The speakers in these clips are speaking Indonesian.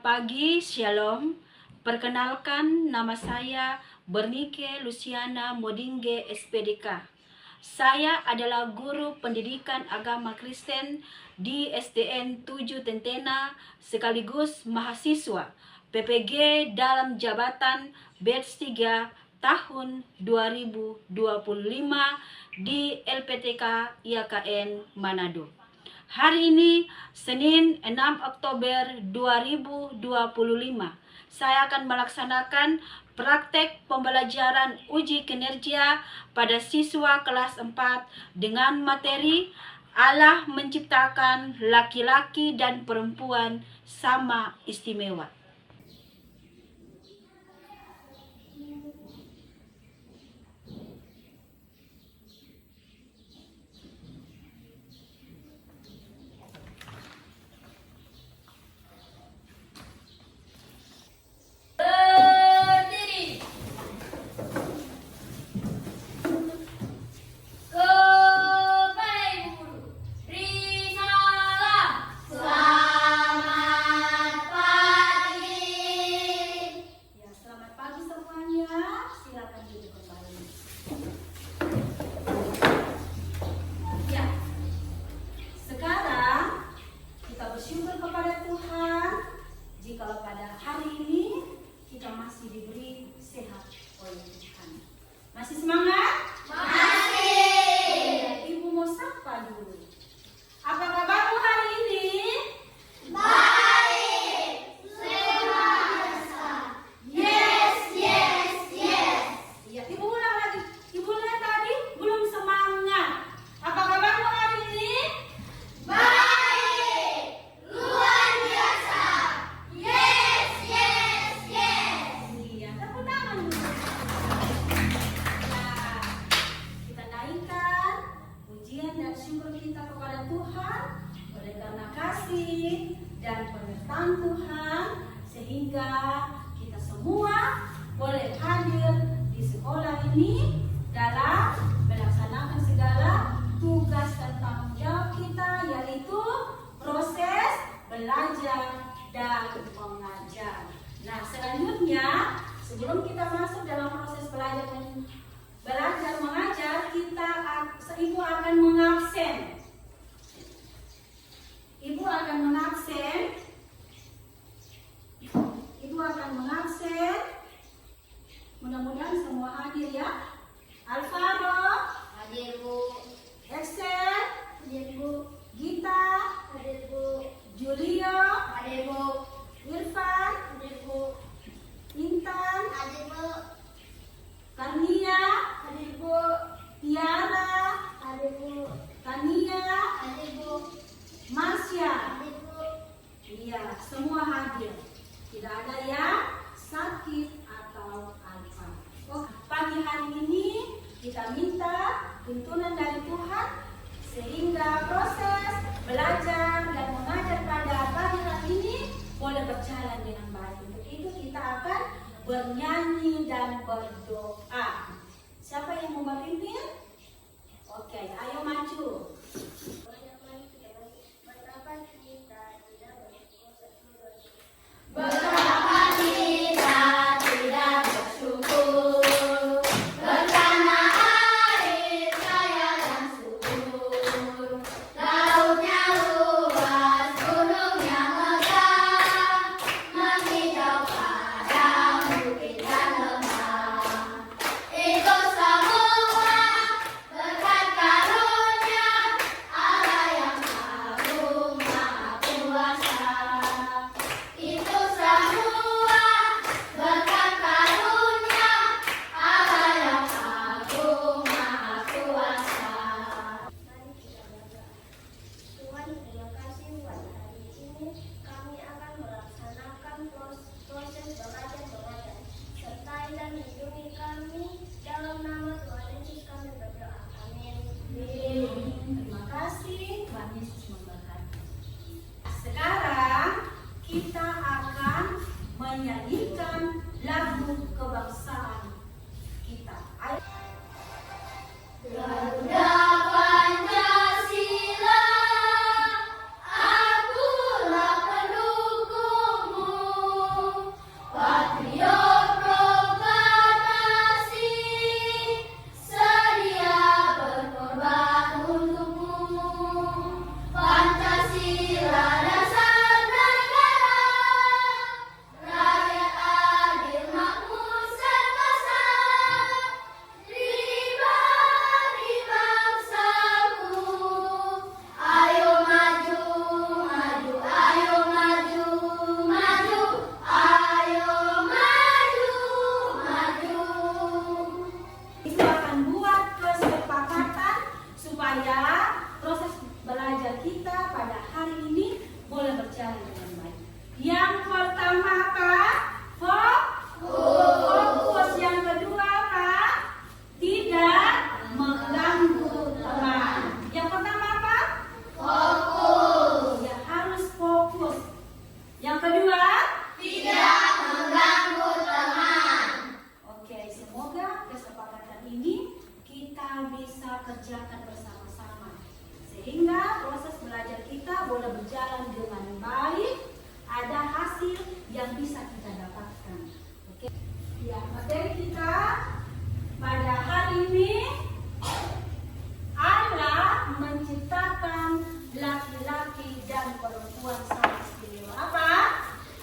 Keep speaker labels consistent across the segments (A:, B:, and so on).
A: pagi, Shalom. Perkenalkan, nama saya Bernike Luciana Modinge SPDK. Saya adalah guru pendidikan agama Kristen di SDN 7 Tentena sekaligus mahasiswa PPG dalam jabatan batch 3 tahun 2025 di LPTK IAKN Manado. Hari ini Senin 6 Oktober 2025 saya akan melaksanakan praktek pembelajaran uji kinerja pada siswa kelas 4 dengan materi Allah menciptakan laki-laki dan perempuan sama istimewa. Jikalau pada hari ini kita masih diberi sehat oleh Tuhan. Masih semangat? Masih. Ibu mau sapa dulu. Apa kabarmu hari ini? Baik. Sehat. Yes. Ya, ibu ulang lagi. Ibu lihat tadi belum semangat. Apa kabarmu hari ini? Baik. Dan penyertaan Tuhan sehingga kita semua boleh hadir di sekolah ini dalam melaksanakan segala tugas dan tanggung jawab kita, yaitu proses belajar dan mengajar. Nah, selanjutnya sebelum kita masuk dalam proses belajar mengajar, ibu akan mengabsen. Ibu akan mengabsen. Mudah-mudahan semua hadir ya. Alvaro, hadir Bu. Excel, hadir Bu. Gita, hadir Bu. Julio, hadir Bu. Irfan, hadir Bu. Intan, hadir Bu. Karnia, hadir Bu. Tiara, hadir Bu. Tania, hadir Bu. Marsya, iya, semua hadir. Tidak ada yang sakit atau apa. Pagi hari ini kita minta tuntunan dari Tuhan sehingga proses belajar dan mengajar pada pagi hari ini boleh berjalan dengan baik. Untuk itu kita akan bernyanyi dan berdoa. Siapa yang mau memimpin? Oke, ayo maju. Betapa kita tidak bersyukur bersama air, saya dan subur. Lautnya luas, gunungnya megah, menghijau padang, bukit dan lembah. Itu semua berkat karunia Allah yang agung maha kuasa. Itu semua berkat karunia Allah yang agung maha kuasa.
B: Mari kita berdoa. Tuhan, terima kasih buat hari ini kami akan melaksanakan proses belajar mengajar. Sertai dan lindungi kami dalam nama Tuhan Yesus kami berdoa. Amin.
A: Terima kasih, Tuhan Yesus memberkati. Sekarang kita akan menyanyikan lagu kebangsaan kita. Garuda Pancasila, akulah pendukungmu. yang bisa kita dapatkan. Oke. Ya, materi kita pada hari ini, Allah menciptakan laki-laki dan perempuan sama istimewa. Apa?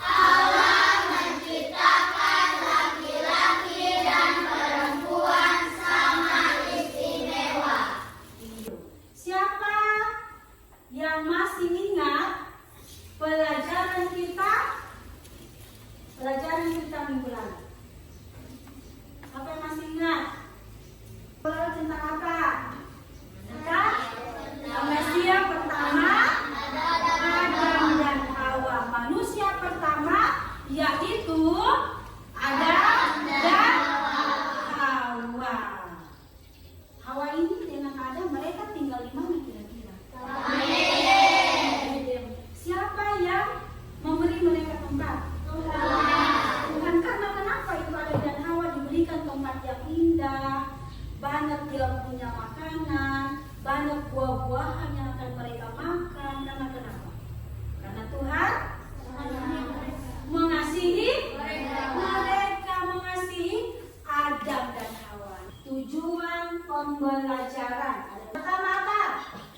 B: Allah menciptakan laki-laki dan perempuan sama istimewa.
A: Siapa yang masih ingat pelajaran kita minggu lalu? Apa yang masih ingat? Tentang apa? Tentang manusia pertama, Adam dan Hawa. Manusia pertama yaitu Adam dan Hawa. Hawa ini dengan Adam mereka tinggal di mana kira-kira? Siapa yang memberi mereka tempat? Tuhan. Karena kenapa itu Adam dan Hawa diberikan tempat yang indah, banyak dia punya makanan, banyak buah-buahan yang akan mereka makan. Karena kenapa? Karena Tuhan mengasihi mereka, mengasihi Adam dan Hawa. Tujuan pembelajaran pertama apa?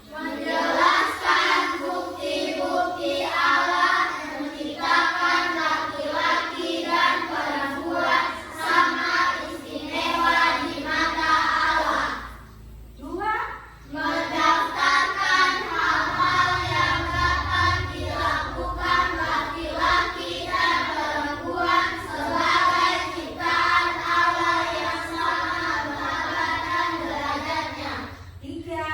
B: Menjelaskan bukti-bukti Allah menciptakan laki-laki dan perempuan sama istimewa di mata Allah.
A: Dua,
B: Mendaftarkan hal-hal yang dapat dilakukan laki-laki dan perempuan sebagai ciptaan Allah yang sama mengabaikan derajatnya.
A: tiga,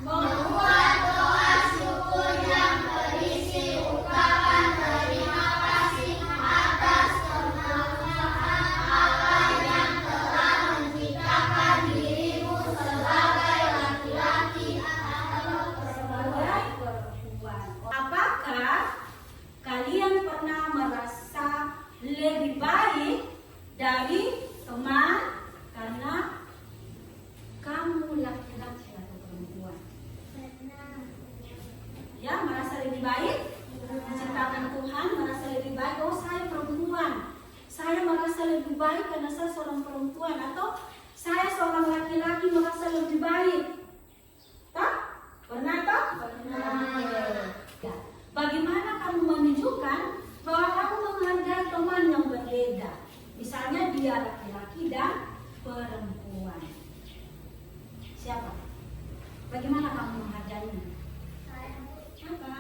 B: Membuat doa syukur yang berisi ungkapan terima kasih atas keberkahan Allah yang telah menciptakan dirimu sebagai laki-laki atau
A: sebagai perempuan. Apakah kalian pernah merasa lebih baik dari teman karena kamu laki-laki atau perempuan? Ya, merasa lebih baik? Menciptakan Tuhan, merasa lebih baik. Oh, saya perempuan. Saya merasa lebih baik karena saya seorang perempuan. Atau saya seorang laki-laki merasa lebih baik. Tak? Pernah tak? Pernah. Ya. Bagaimana kamu menunjukkan bahwa kamu menghargai teman yang berbeda? Misalnya dia laki-laki dan perempuan. Siapa? Bagaimana kamu menghargainya? Apa?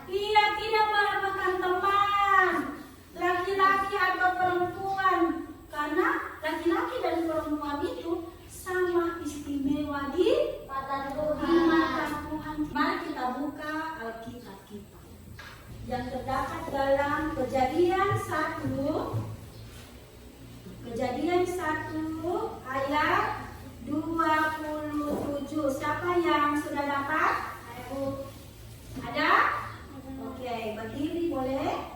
A: Iya, tidak merupakan teman, laki-laki atau perempuan, karena laki-laki dan perempuan itu sama istimewa di mata Tuhan. Mari kita buka Alkitab kita yang terdapat dalam Kejadian 1 ayat 27. Siapa yang sudah dapat? Ada? Oke, berdiri boleh?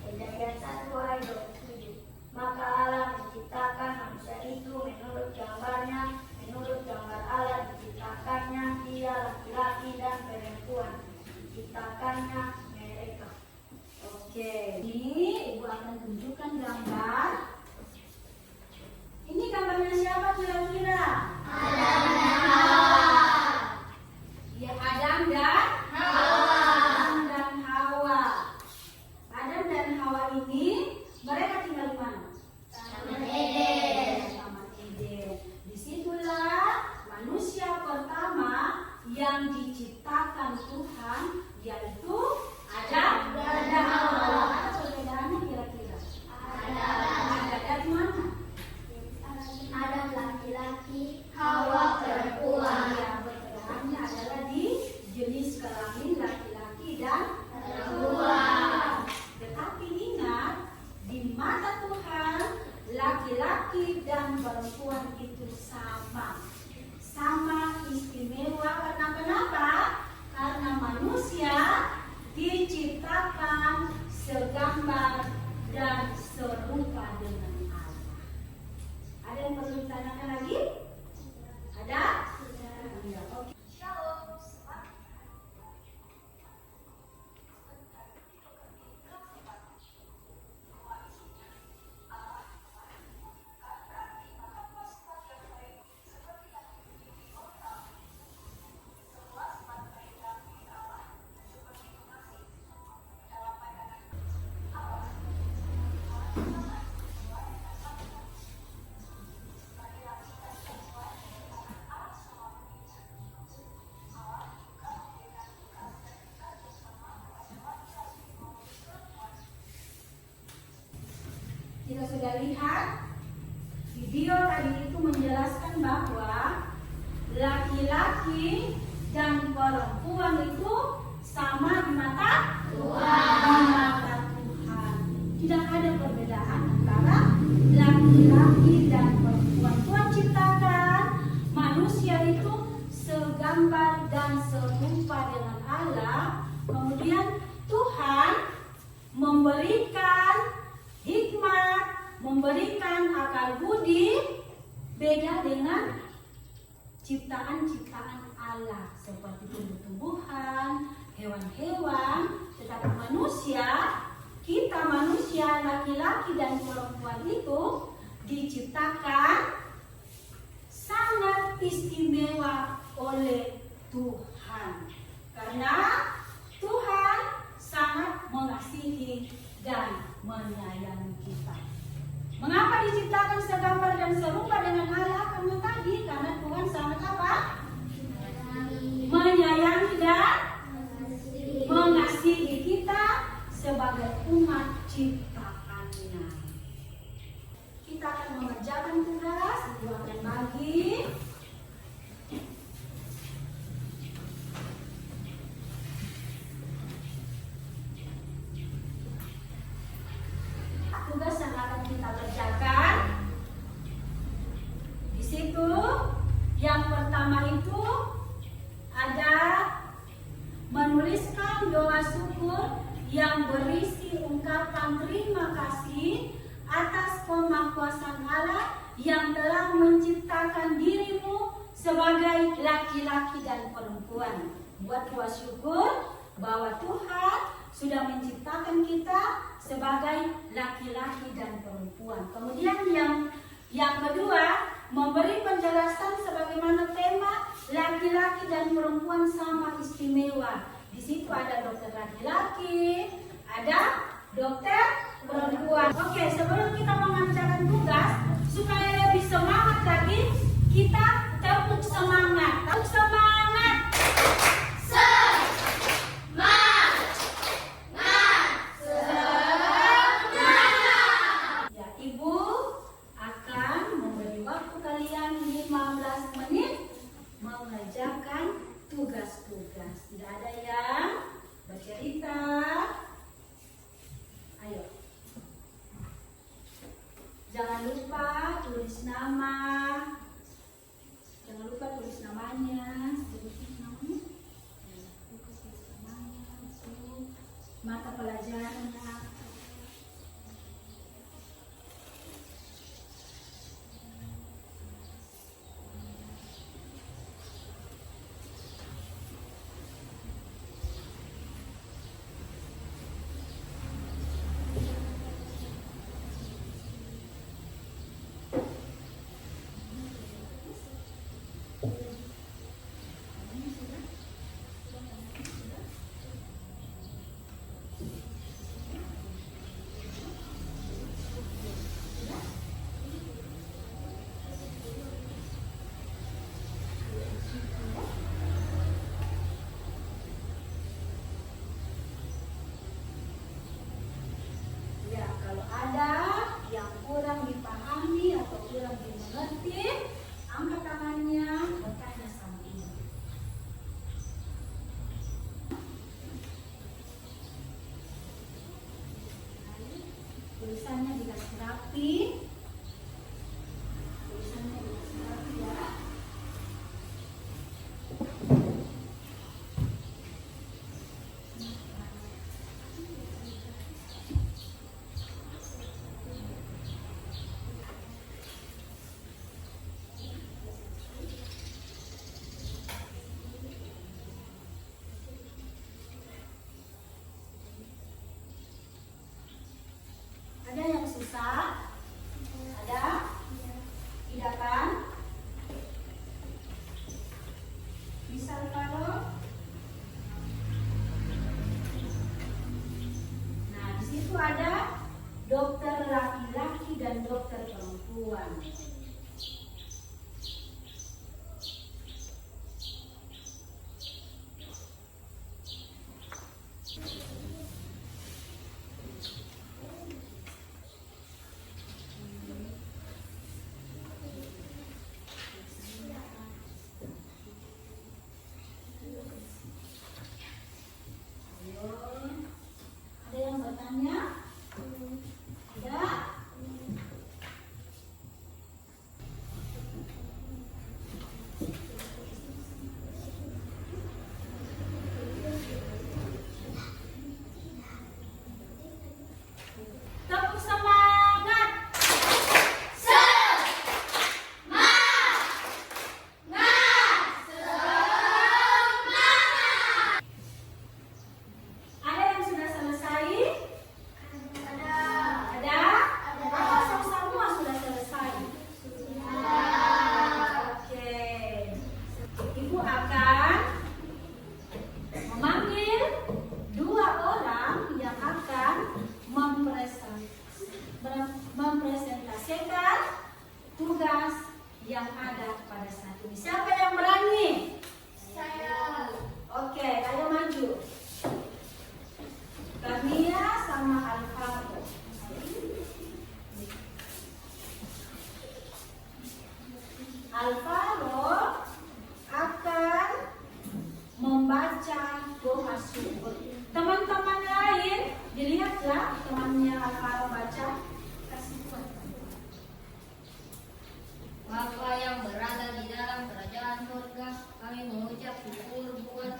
B: Kejadian 1 ayat 27. Maka Allah menciptakan manusia itu menurut gambarnya, menurut gambar Allah diciptakannya, dia laki-laki dan perempuan diciptakannya mereka.
A: Oke, ini Ibu akan tunjukkan gambar. Ini gambarnya siapa kira-kira?
B: Adam dan Hawa.
A: Ya, Adam dan
B: Hawa.
A: Adam dan Hawa. Adam dan Hawa ini mereka tinggal di mana?
B: Taman Eden.
A: Taman Eden. Disitulah manusia pertama yang diciptakan Tuhan, yaitu Adam dan Hawa. Apa perbedaannya kira-kira? Ada dari mana?
B: Adam laki-laki, Hawa perempuan.
A: Ya, perbedaannya adalah di jenis kelamin laki-laki dan
B: Perempuan.
A: Tetapi ingat, di mata Tuhan laki-laki dan perempuan itu sama istimewa. Karena kenapa? Karena manusia diciptakan segambar dan serupa dengan Allah. Ada yang perlu ditanyakan lagi? Ada? Iya, oke.
B: Shalom, selamat
A: kita sudah lihat video tadi itu menjelaskan bahwa laki-laki dan perempuan itu sama di mata Tuhan. Di mata Tuhan. Tidak ada perbedaan antara laki-laki dan perempuan. Tuhan ciptakan manusia itu segambar dan serupa dengan Allah. Kemudian Tuhan memberikan hikmat, memberikan akal budi beda dengan ciptaan-ciptaan Allah seperti tumbuh-tumbuhan, hewan-hewan. Tetapi manusia, kita manusia laki-laki dan perempuan itu diciptakan sangat istimewa oleh Tuhan. Karena Tuhan sangat mengasihi dan menyayangi kita. Mengapa diciptakan segambar dan serupa dengan Allah? Karena Tuhan sangat apa? Menyayangi dan mengasihi kita sebagai umat ciptaannya. Kita akan mengerjakan tugas bulan pagi. Tugas yang akan kita kerjakan di situ, yang pertama itu ada menuliskan doa syukur yang berisi ungkapan terima kasih atas pemangkuasan Allah yang telah menciptakan dirimu sebagai laki-laki dan perempuan. Buat doa syukur bahwa Tuhan sudah menciptakan kita sebagai laki-laki dan perempuan. Kemudian yang kedua, memberi penjelasan sebagaimana tema laki-laki dan perempuan sama istimewa. Di situ ada dokter laki-laki, ada dokter perempuan. Oke, sebelum kita mengerjakan tugas, supaya lebih semangat lagi, kita tepuk semangat. Tepuk semangat. Ya, Ibu akan memberi waktu kalian 15 menit mengerjakan tugas-tugas. Tidak ada yang bercerita. Ayo. Jangan lupa tulis nama. Jangan lupa tulis namanya. Tulis namanya. Tulis namanya. Mata pelajarannya. Ya, kalau ada yang kurang dipahami atau kurang dimengerti, angkat tangannya, bertanya sama ibu. Tulisannya dikasih rapi. Tulisannya dikasih rapi ya. Ada yang susah? baca, doa syukur. Teman-teman lain, dilihatlah temannya Alvaro baca. Kasih buat.
C: Bapa yang berada di dalam kerajaan surga, kami mengucap syukur buat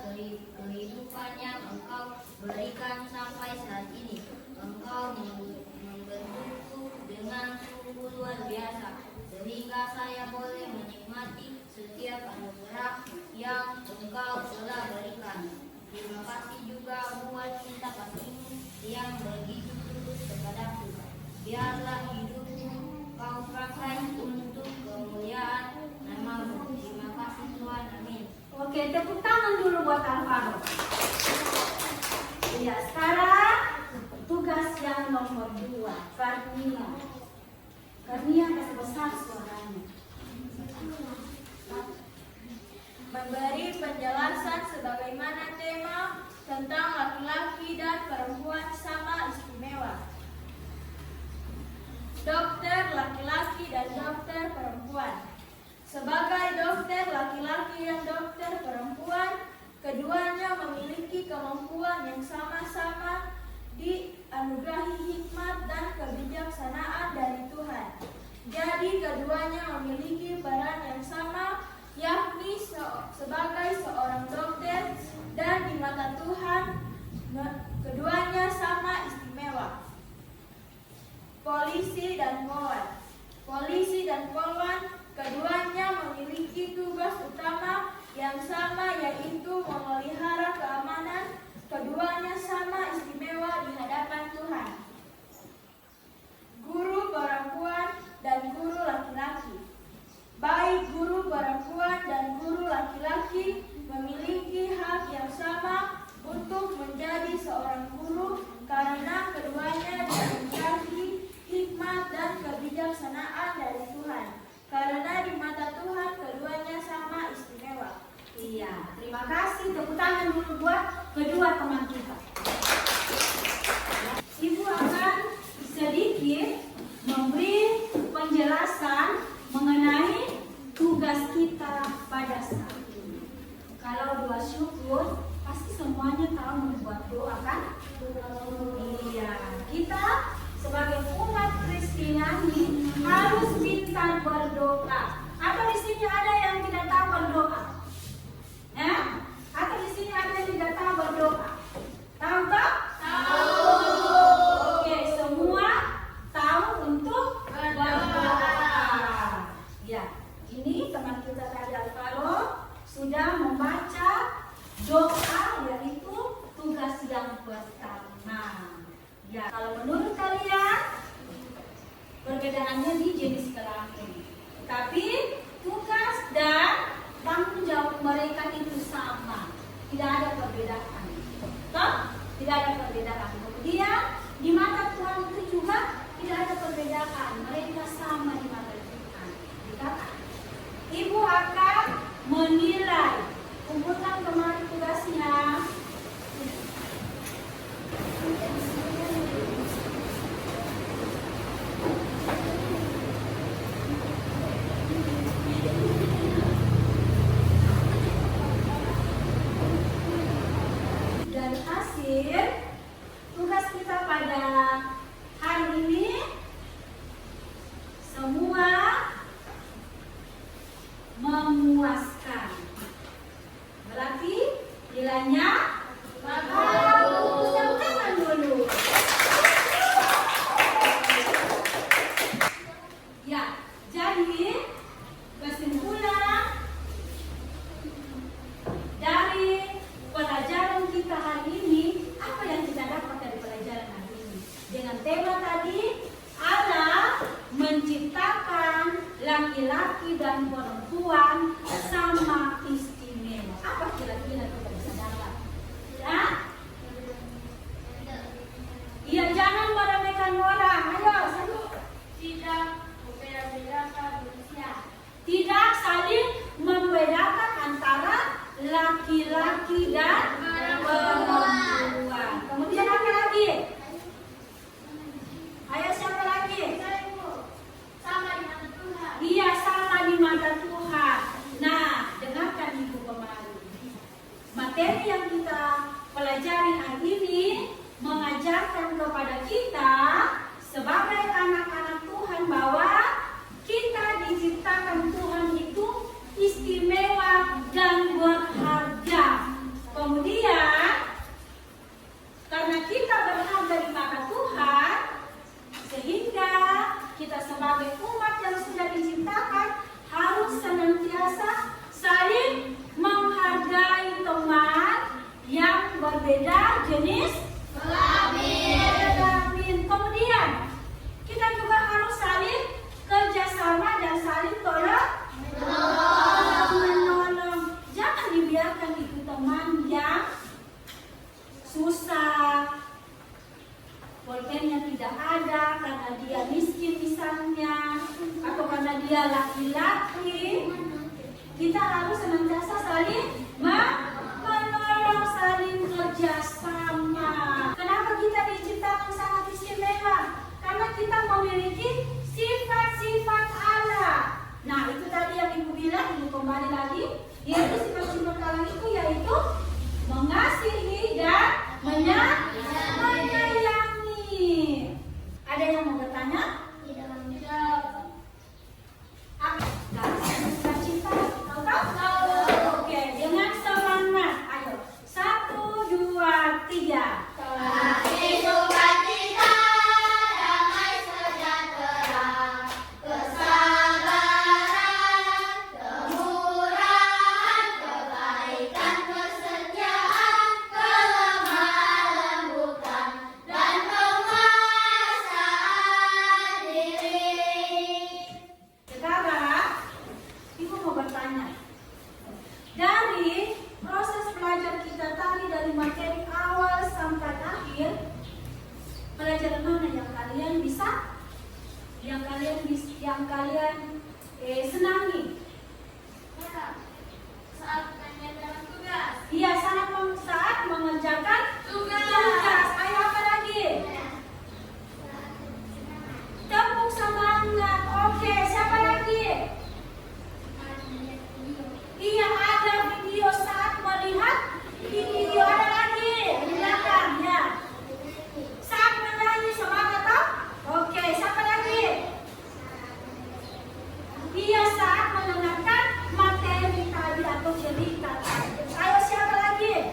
C: kehidupan yang Engkau berikan sampai saat ini. Engkau membentukku dengan sungguh luar biasa, sehingga saya boleh menikmati setiap anugerah yang Engkau telah berikan. Terima kasih juga buat cinta kasih-Mu yang begitu tulus kepadaku. Biarlah hidupku Kau pakai untuk kemuliaan nama-Mu. Terima kasih Tuhan, amin.
A: Oke, tepuk tangan dulu buat Alvaro. Iya, sekarang tugas yang nomor 2, Karnia. Karnia kasih besar suaranya.
B: Memberi penjelasan sebagaimana tema tentang laki-laki dan perempuan sama istimewa. Dokter laki-laki dan dokter perempuan. Sebagai dokter laki-laki dan dokter perempuan, keduanya memiliki kemampuan yang sama-sama dianugerahi hikmat dan kebijaksanaan dari Tuhan. Jadi keduanya memiliki peran yang sama, yakni sebagai seorang dokter, dan di mata Tuhan keduanya sama istimewa. Polisi dan polwan. Polisi dan polwan keduanya memiliki tugas utama yang sama, yaitu memelihara keamanan. Keduanya sama istimewa di hadapan Tuhan. Guru perempuan dan guru laki-laki. Baik guru perempuan dan guru laki-laki memiliki hak yang sama untuk menjadi seorang guru, karena keduanya dianugerahi hikmat dan kebijaksanaan dari Tuhan. Karena di mata Tuhan keduanya sama istimewa.
A: Iya, terima kasih. Tepuk tangan dulu buat kedua teman kita. Ibu akan sedikit memberi penjelasan mengenai tugas kita pada saat ini. Kalau doa syukur, pasti semuanya tahu membuat doa kan? Iya, kita sebagai umat Kristiani harus pintar berdoa. Atau di sini ada yang tidak tahu berdoa? Atau di sini ada yang tidak tahu berdoa? Tahu tak? Tahu. Oke, semua tahu untuk berdoa. Ya, ini teman kita tadi Alvaro sudah membaca doa, yaitu tugas yang pertama. Ya, kalau menurut kalian perbedaannya di jenis kelamin, tapi tugas dan tanggung jawab mereka itu sama, tidak ada perbedaan. Toh? Tidak ada perbedaan. Kemudian di mata Tuhan itu juga tidak ada perbedaan, mereka sama di mata Tuhan. Dikatakan, Ibu akan menilai. Kumpulkan kemarin tugasnya. Dari hasil tugas kita pada hari ini, semua memuaskan. Berarti nilainya bagus. Tepuk tangan dulu. Ya, jadi kesimpulan dari pelajaran kita hari ini, apa yang kita dapat dari pelajaran hari ini? Dengan tema tadi, Allah menciptakan laki-laki dan perempuan sama istimewa. Apa kira-kira kita bisa dapat? materi yang kita pelajari hari ini mengajarkan kepada kita sebagai anak-anak Tuhan bahwa kita diciptakan Tuhan itu istimewa dan berharga. Kemudian karena kita berharga di mata Tuhan, sehingga kita sebagai umat yang sudah diciptakan harus senantiasa saling menghargai teman yang berbeda jenis kelamin. Kemudian kita juga harus saling kerjasama dan saling menolong. Jangan dibiarkan itu teman yang susah, pulpennya tidak ada karena dia miskin misalnya, atau karena dia laki-laki. Kita harus senantiasa saling menolong, saling kerjasama. Kenapa kita diciptakan sangat istimewa? Karena kita memiliki sifat-sifat Allah. Nah, itu tadi yang Ibu bilang, Ibu kembali lagi, yaitu sifat-sifat Allah itu yaitu mengasihi dan menyayangi. Ada yang mau bertanya? Cinta, tahu? Oke, dengan semangat. Ayo, 1, 2, 3. Dari proses belajar kita tadi, dari materi awal sampai akhir, pelajaran mana yang kalian bisa, yang kalian senangi?
B: Saat mengerjakan tugas.
A: Iya, saat mengerjakan tugas. Ayo, apa lagi? Tepuk semangat. Oke, siapa lagi? Iya, ada video saat melihat video. Ada lagi di belakang ya. Saat menyanyi, semangat toh? Oke, siapa lagi? Iya, saat mendengarkan materi tadi atau cerita tadi. Ayo, siapa lagi?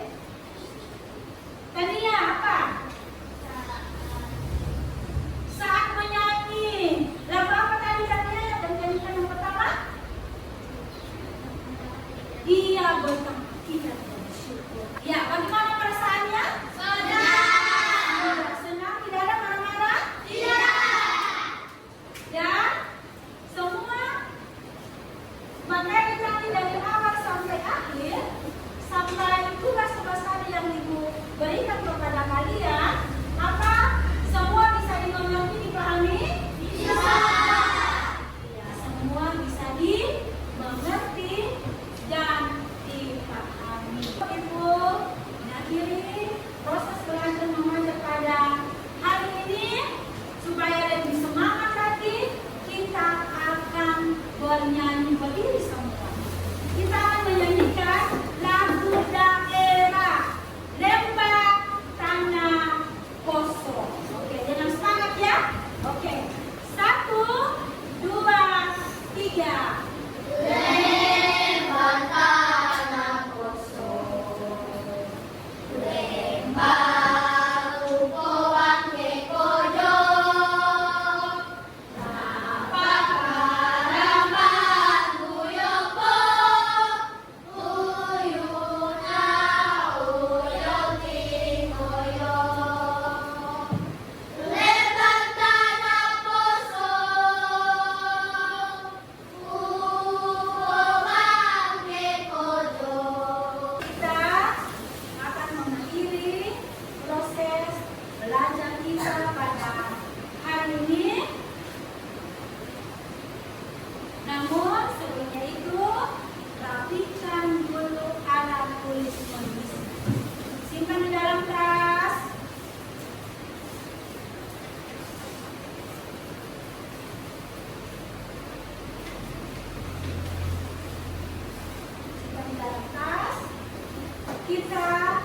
A: kita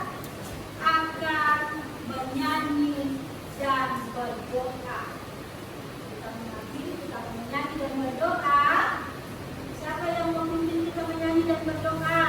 A: akan menyanyi dan berdoa. Kita akan menyanyi dan berdoa. Siapa yang memimpin kita menyanyi dan berdoa?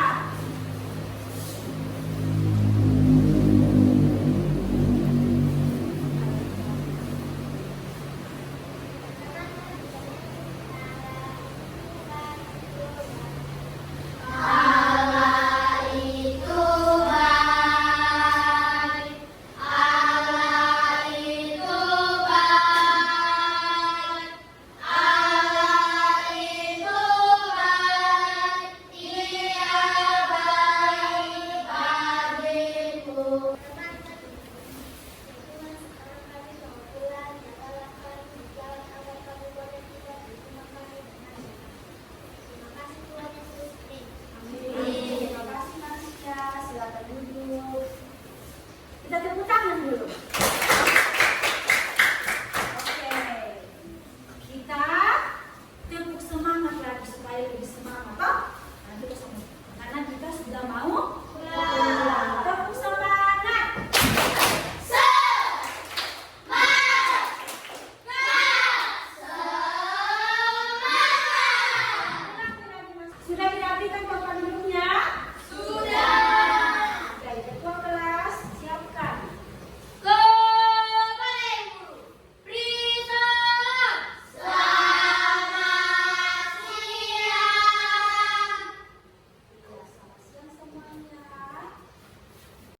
A: Terima kasih manusia, silakan duduk. Kita tepuk tangan dulu.